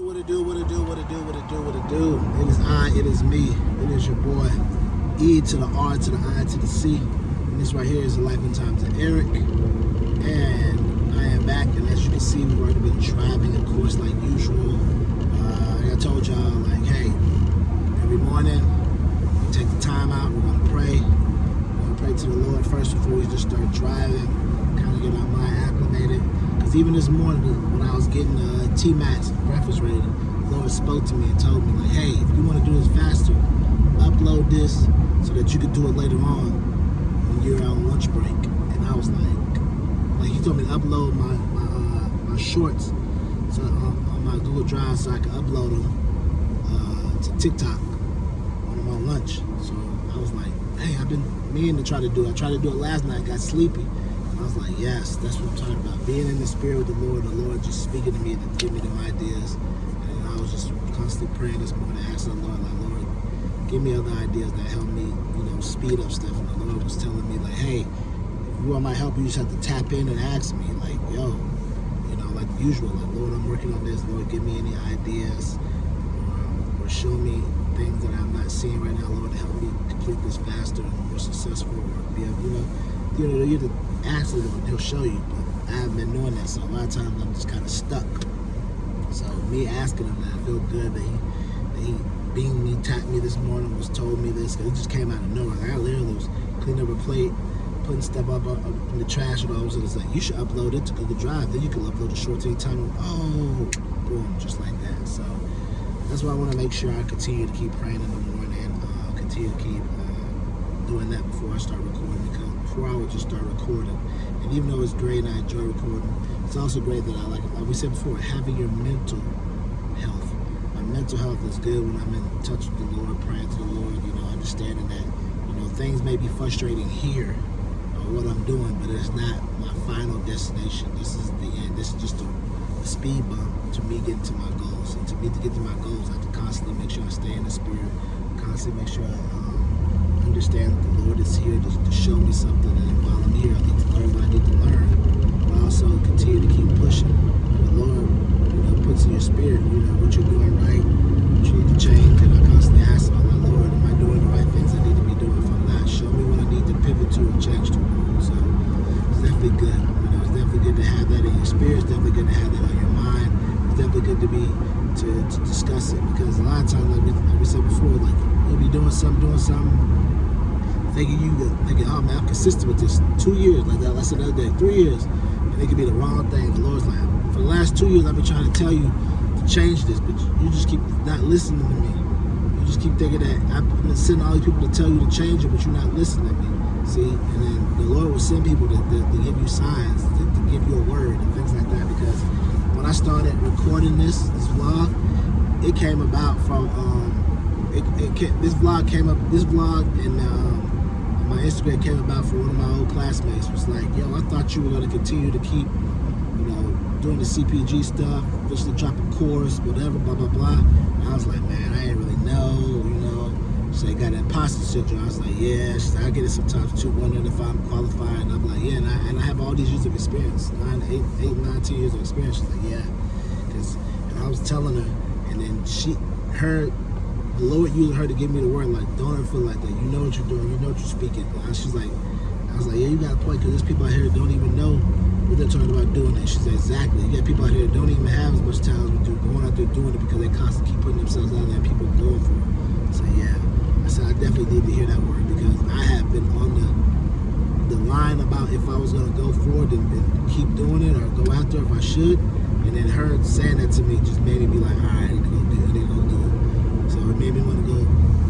What it do, what it do, what it do, what it do, what it do. It is I, it is me, it is your boy. E to the R to the I to the C. And this right here is the Life and Times of Eric. And I am back, and as you can see, we've already been driving, of course, like usual. Like I told y'all, like, hey, every morning, we take the time out, we're gonna pray. We're gonna pray to the Lord first before we just start driving, kind of get our mind acclimated. Because even this morning, when I was getting T-Max breakfast ready, the Lord spoke to me and told me, like, hey, if you want to do this faster, upload this so that you can do it later on when you're on lunch break. And I was like he told me to upload my shorts on my Google Drive so I can upload them to TikTok when I'm on lunch. So I was like, hey, I've been meaning to try to do it. I tried to do it last night, got sleepy. I was like, yes, that's what I'm talking about. Being in the spirit with the Lord just speaking to me to give me them ideas. And I was just constantly praying this morning, asking the Lord, like, Lord, give me other ideas that help me, speed up stuff. And the Lord was telling me, like, hey, if you want my help, you just have to tap in and ask me, like, yo, like usual, like, Lord, I'm working on this. Lord, give me any ideas or show me things that I'm not seeing right now, Lord, to help me complete this faster and more successful, or be able, you have to ask him and he'll show you, but I haven't been doing that, so a lot of times I'm just kind of stuck. So me asking him that, I feel good that he being me, tapped me this morning, was told me this, because it just came out of nowhere. Like, I literally was cleaning up a plate, putting stuff up in the trash, and all of a sudden it's like, you should upload it to Google Drive, then you can upload the shorts anytime. Oh, boom, just like that. So that's why I want to make sure I continue to keep praying in the morning, continue to keep doing that before I start recording, because before I would just start recording. And even though it's great and I enjoy recording, it's also great that I like we said before, having your mental health. My mental health is good when I'm in touch with the Lord, praying to the Lord, understanding that, things may be frustrating here or what I'm doing, but it's not my final destination. This is the end. This is just a speed bump to me getting to my goals. And to me to get to my goals, I have to constantly make sure I stay in the spirit, constantly make sure I understand that the Lord is here to show me something, and while I'm here, I need to learn what I need to learn, but also continue to keep pushing. The Lord, puts in your spirit, what you're doing right, what you need to change, and I constantly ask him, like, Lord, am I doing the right things I need to be doing? If I'm not, show me what I need to pivot to and change to. So it's definitely good. It's definitely good to have that in your spirit. It's definitely good to have that on your mind. It's definitely good to discuss it, because a lot of times, like we said before, like, you'll be doing something, thinking, oh man, I'm consistent with this 2 years, like that I said the other day, 3 years, and it could be the wrong thing. The Lord's like, for the last 2 years I've been trying to tell you to change this, but you just keep not listening to me. You just keep thinking that I've been sending all these people to tell you to change it, but you're not listening to me. See, and then the Lord will send people to give you signs, to give you a word and things like that. Because when I started recording this vlog, it came about from this vlog and my Instagram came about from one of my old classmates. Was like, yo, I thought you were going to continue to keep, doing the CPG stuff, eventually drop a course, whatever, blah, blah, blah. And I was like, man, I ain't really know, So I got imposter syndrome. I was like, yeah. She said, I get it sometimes too, wondering if I'm qualified. And I'm like, yeah, and I have all these years of experience, 10 years of experience. She's like, yeah. And I was telling her, and then the Lord used her to give me the word, like, don't ever feel like that. You know what you're doing. You know what you're speaking. I was like, yeah, you got a point, because there's people out here that don't even know what they're talking about doing it. She said, exactly. You got people out here that don't even have as much talent as we do, going out there doing it because they constantly keep putting themselves out there and people going for it. So, yeah. I said, I definitely need to hear that word, because I have been on the line about if I was going to go forward and keep doing it or go out there if I should. And then her saying that to me just made me be like, all right, I need to go do it. So it made me want to go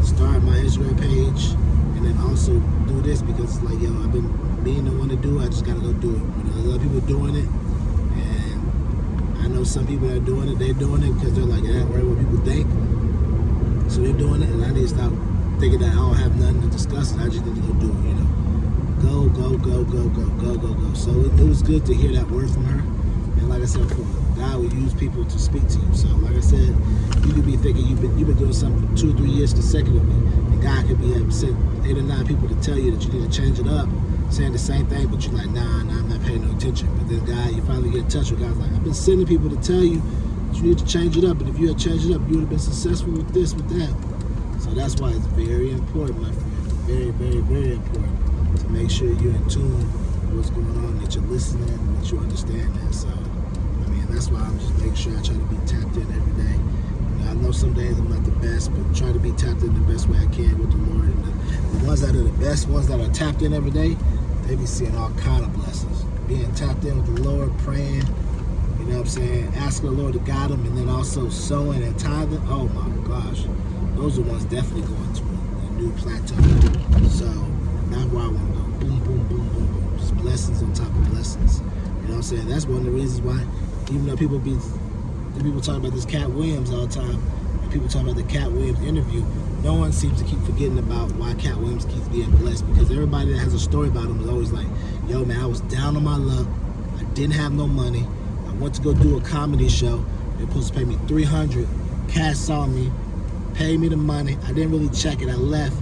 start my Instagram page and then also do this, because it's like, yo, I've been being the one to do it. I just got to go do it. There's a lot of people doing it, and I know some people that are doing it, they're doing it because they're like, yeah, right, what people think. So they're doing it, and I need to stop thinking that I don't have nothing to discuss, and I just need to go do it, Go. So it was good to hear that word from her. And like I said before, God will use people to speak to you. So like I said, you could be thinking you've been doing something for 2 or 3 years consecutively, and God could be sent 8 or 9 people to tell you that you need to change it up, saying the same thing, but you're like, nah, I'm not paying no attention. But then God, you finally get in touch with God, like, I've been sending people to tell you You need to change it up. And if you had changed it up, you would have been successful with this, with that. So that's why it's very important, my friend. Very, very, very important to make sure you're in tune with what's going on, that you're listening, and that you understand that. So, I mean, that's why I'm just making sure I try to be tapped in every day. I know some days I'm not the best, but try to be tapped in the best way I can with the Lord. And the ones that are the best, ones that are tapped in every day, they be seeing all kind of blessings. Being tapped in with the Lord, praying, you know what I'm saying, asking the Lord to guide them, and then also sowing and tithing. Oh my gosh, those are ones definitely going to a new plateau. So that's why I want to go boom, boom, boom, boom, boom. Just blessings on top of blessings. You know what I'm saying? That's one of the reasons why, even though people talk about this Cat Williams all the time, and people talk about the Cat Williams interview, no one seems to keep forgetting about why Cat Williams keeps being blessed, because everybody that has a story about him is always like, yo man, I was down on my luck, I didn't have no money, I went to go do a comedy show, they're supposed to pay me $300, Cat saw me, paid me the money, I didn't really check it, I left,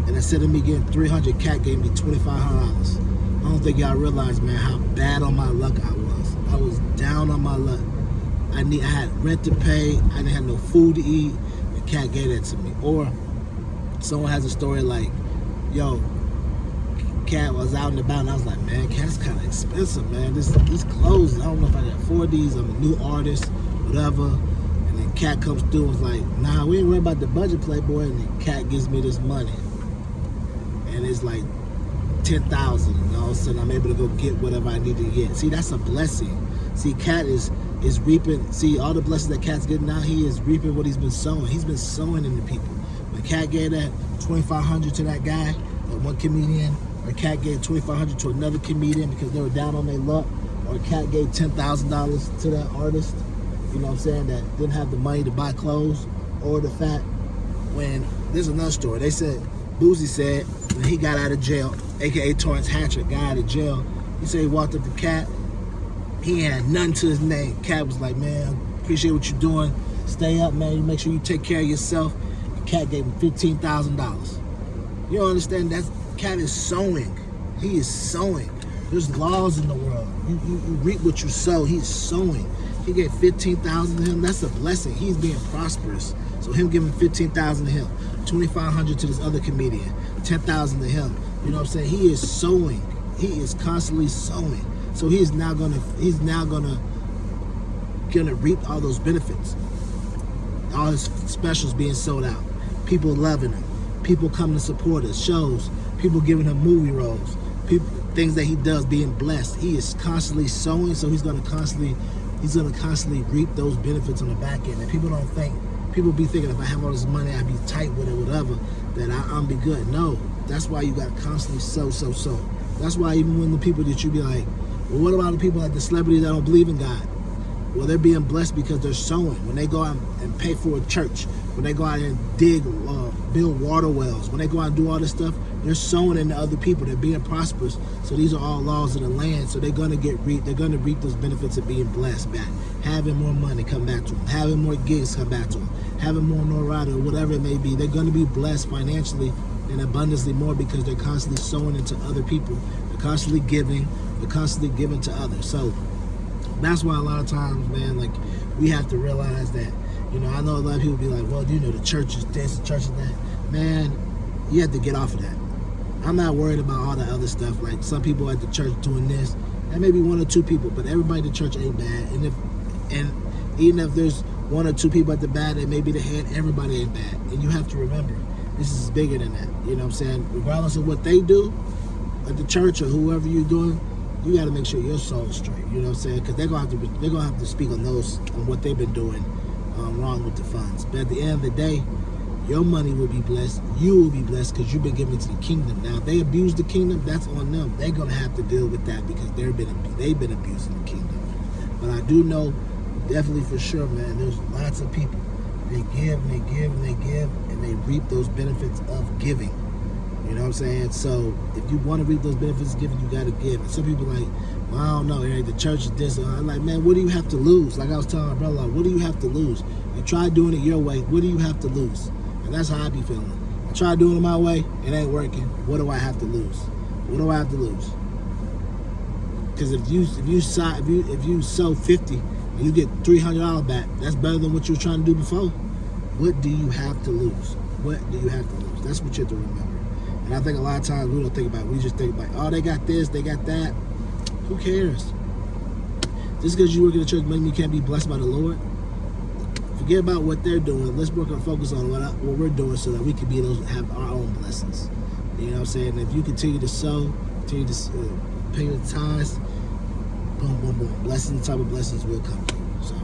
and instead of me getting $300, Cat gave me $2,500. I don't think y'all realize, man, how bad on my luck I was. I was down on my luck. I had rent to pay, I didn't have no food to eat, and Cat gave that to me. Or someone has a story like, yo, Cat was out and about, and I was like, man, Cat's kind of expensive, man. These clothes, I don't know if I can afford these. I'm a new artist, whatever. And then Cat comes through and was like, nah, we ain't worried about the budget, Playboy. And then Cat gives me this money, and it's like $10,000, and all of a sudden I'm able to go get whatever I need to get. See, that's a blessing. See, Cat is reaping. See, all the blessings that Cat's getting now, he is reaping what he's been sowing. He's been sowing into people. When Cat gave that $2,500 to that guy, that one comedian, or Cat gave $2,500 to another comedian because they were down on their luck, or Cat gave $10,000 to that artist, you know what I'm saying, that didn't have the money to buy clothes, or the fact when, there's another story, they said, Boosie said, when he got out of jail, aka Torrance Hatcher, got out of jail, he said he walked up to Cat, he had nothing to his name. Cat was like, man, appreciate what you're doing. Stay up, man. You make sure you take care of yourself. And Cat gave him $15,000. You don't understand? That Cat is sowing. He is sowing. There's laws in the world. You reap what you sow. He's sowing. He gave $15,000 to him. That's a blessing. He's being prosperous. So him giving $15,000 to him, $2,500 to this other comedian, $10,000 to him. You know what I'm saying? He is sowing. He is constantly sowing. So he's now gonna reap all those benefits. All his specials being sold out. People loving him. People coming to support us. Shows. People giving him movie roles. People, things that he does being blessed. He is constantly sowing, so he's gonna constantly reap those benefits on the back end. And people don't think, people be thinking if I have all this money, I'd be tight with it, whatever, that I'm be good. No, that's why you gotta constantly sow. That's why even when the people that you be like, well, what about the people like the celebrities that don't believe in God? Well, they're being blessed because they're sowing. When they go out and pay for a church, when they go out and build water wells, when they go out and do all this stuff, they're sowing into other people. They're being prosperous. So these are all laws of the land. So they're gonna reap those benefits of being blessed back, having more money come back to them, having more gigs come back to them, having more notoriety or whatever it may be. They're gonna be blessed financially and abundantly more because they're constantly sowing into other people. They're constantly giving to others. So that's why a lot of times, man, like, we have to realize that, you know, I know a lot of people be like, well, you know, the church is this, the church is that. Man, you have to get off of that. I'm not worried about all the other stuff. Like, some people at the church doing this, and maybe one or two people, but everybody at the church ain't bad. And even if there's one or two people at the bad that may be the head, everybody ain't bad. And you have to remember, this is bigger than that. You know what I'm saying? Regardless of what they do at the church or whoever you're doing, you got to make sure your soul's straight. You know what I'm saying? Because they're gonna have to speak on what they've been doing wrong with the funds. But at the end of the day, your money will be blessed. You will be blessed because you've been given to the kingdom. Now, if they abuse the kingdom, that's on them. They're gonna have to deal with that because they've been abusing the kingdom. But I do know, definitely for sure, man, there's lots of people. They give and they give and they give, and they reap those benefits of giving. You know what I'm saying? So if you want to reap those benefits of giving, you got to give. And some people are like, well, I don't know, Eric, the church is this. I'm like, man, what do you have to lose? Like I was telling my brother, like, what do you have to lose? You try doing it your way, what do you have to lose? And that's how I be feeling. I try doing it my way, it ain't working. What do I have to lose? What do I have to lose? Because if you sow 50 and and you get $300 back, that's better than what you were trying to do before. What do you have to lose? What do you have to lose? That's what you have to remember. And I think a lot of times we don't think about it. We just think about, oh, they got this, they got that. Who cares? Just because you work in the church doesn't mean you can't be blessed by the Lord. Forget about what they're doing. Let's work and focus on what we're doing so that we can be those have our own blessings. You know what I'm saying? If you continue to sow, continue to pay your tithes, boom, boom, boom. Blessings, the type of blessings will come to you. So,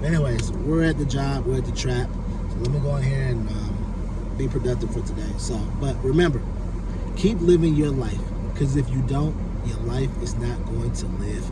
anyways, we're at the job, we're at the trap. So let me go in here and be productive for today. So, but remember, keep living your life, because if you don't, your life is not going to live